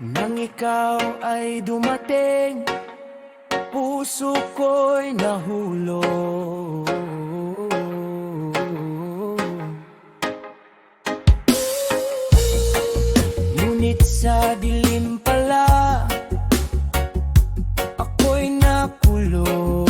Nang ikaw ay dumating, puso ko'y nahulog. Ngunit sa dilim pala, ako'y nakulong.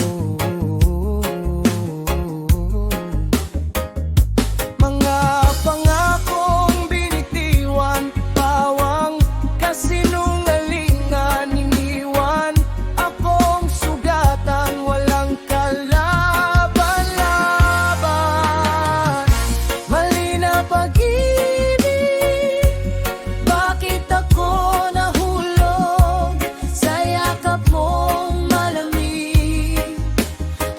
Mga pangakong binitiwan, pawang kasinungalingan, iniwan akong sugatan, walang kalaban-laban. Mali na pag-ibig, bakit ako nahulog sa yakap mong malamig?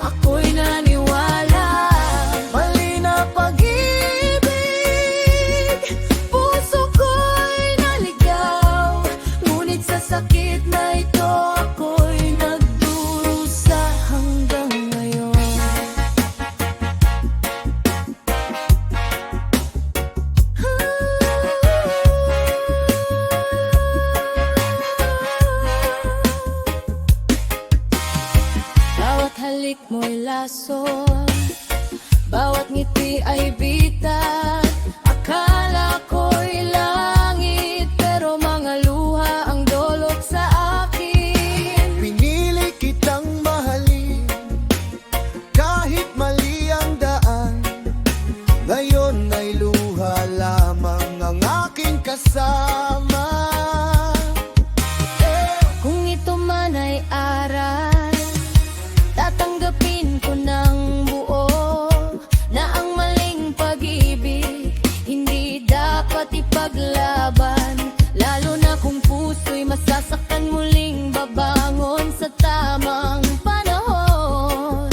Ako'y naniwala. Mali na pag-ibig, puso ko'y naligaw, ngunit sa sakit na ito ako'y nagdurusa hanggang ngayon. Bawat halik mo'y lason, bawat ngiti ay bitat. Akala ko'y langit, pero mga luha ang dolog sa akin. Pinili kitang mahalin, kahit mali ang daan. Ngayon ay luha lamang ang aking kasama. Kung ito man ay aral, tatanggapin ko ng buo na ang maling pag-ibig hindi dapat ipaglaban. Lalo na kung puso'y masasaktan, muling babangon sa tamang panahon.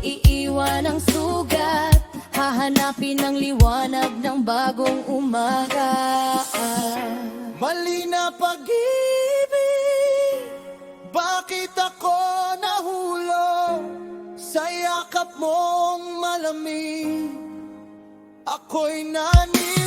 Iiwan ang sugat, hahanapin ang liwanag ng bagong umaga. Mali na pag-ibig, bakit ako nahulog sa yakap mong malamig? Ako'y naniwala.